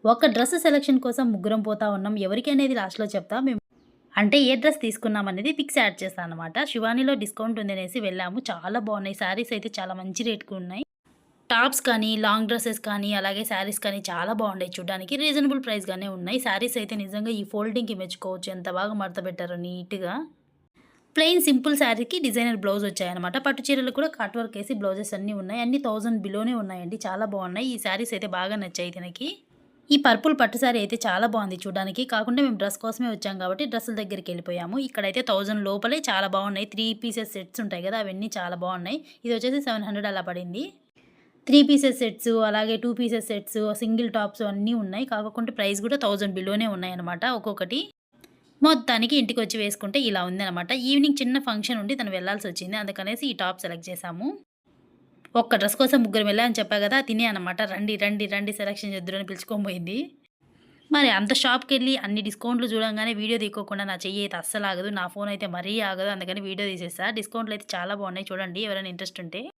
ఒక dress selection కోసం ముగ్గురం పోతా ఉన్నాం. ఎవరికి అనేది లాస్ట్‌లో చెప్తా. అంటే ఏ డ్రెస్ తీసుకున్నామనేది పిక్స్ యాడ్ చేస్తాననమాట. శివానీలో డిస్కౌంట్ ఉందనేసి వెళ్ళాము. చాలా బాగున్నాయి. శారీస్ అయితే చాలా మంచి రేట్‌కి ఉన్నాయి. టాప్స్ కానీ, లాంగ్ డ్రెసెస్ కానీ, అలాగే శారీస్ కానీ చాలా బాగున్నాయి చూడ్డానికి. రీజనబుల్ ప్రైస్‌గానే ఉన్నాయి. శారీస్ అయితే నిజంగా ఈ ఫోల్డింగ్‌కి మెచ్చుకోవచ్చు. ఎంత బాగా మడత పెట్టారో నీట్‌గా. ప్లెయిన్ సింపుల్ శారీకి డిజైనర్ బ్లౌజ్ వచ్చాయన్నమాట. పట్టు చీరలు కూడా కట్ వర్క్ ఏసి బ్లౌజెస్ అన్నీ ఉన్నాయి. అన్నీ 1000 బిలోనే ఉన్నాయండి. చాలా బాగున్నాయి. ఈ శారీస్ అయితే బాగా నచ్చాయి తినకి. ఈ పర్పుల్ పట్టు శారీ అయితే చాలా బాగుంది చూడడానికి. కాకుంటే మేము డ్రెస్ కోసమే వచ్చాం కాబట్టి డ్రెస్సుల దగ్గరికెళ్ళిపోయాము. ఇక్కడైతే 1000 లోపలే చాలా బాగున్నాయి. 3 పీసెస్ సెట్స్ ఉంటాయి కదా! అవన్నీ చాలా బాగున్నాయి. ఇది వచ్చేసి 700 అలా పడింది. 3 పీసెస్ సెట్స్, అలాగే 2 పీసెస్ సెట్స్, సింగిల్ టాప్స్ అన్నీ ఉన్నాయి. కాకుంటే ప్రైస్ కూడా 1000 బిలోనే ఉన్నాయన్నమాట ఒక్కొక్కటి. మొత్తానికి ఇంటికొచ్చి వేసుకుంటే ఇలా ఉందనమాట. ఈవినింగ్ చిన్న ఫంక్షన్ ఉండి తను వెళ్ళాల్సొచ్చింది. అందుకనేసి ఈ టాప్ సెలెక్ట్ చేశాము. ఒక్క డ్రెస్ కోసం ముగ్గురం వెళ్ళామని చెప్పా గదా! తినే అనమాట. రండి, రండి, రండి సెలక్షన్ చేద్దురు అని పిలుచుకొని పోయింది. మరి అంత షాప్‌కెళ్ళి అన్ని డిస్కౌంట్‌లు చూడంగానే వీడియో తీయకోకుండా నా చెయ్యి అయితే అస్సలు ఆగదు. నా ఫోన్ అయితే మరీ ఆగదు. అందుకని వీడియో తీసేసా. డిస్కౌంట్‌లు అయితే చాలా బాగున్నాయి చూడండి ఎవరైనా ఇంట్రెస్ట్ ఉంటే.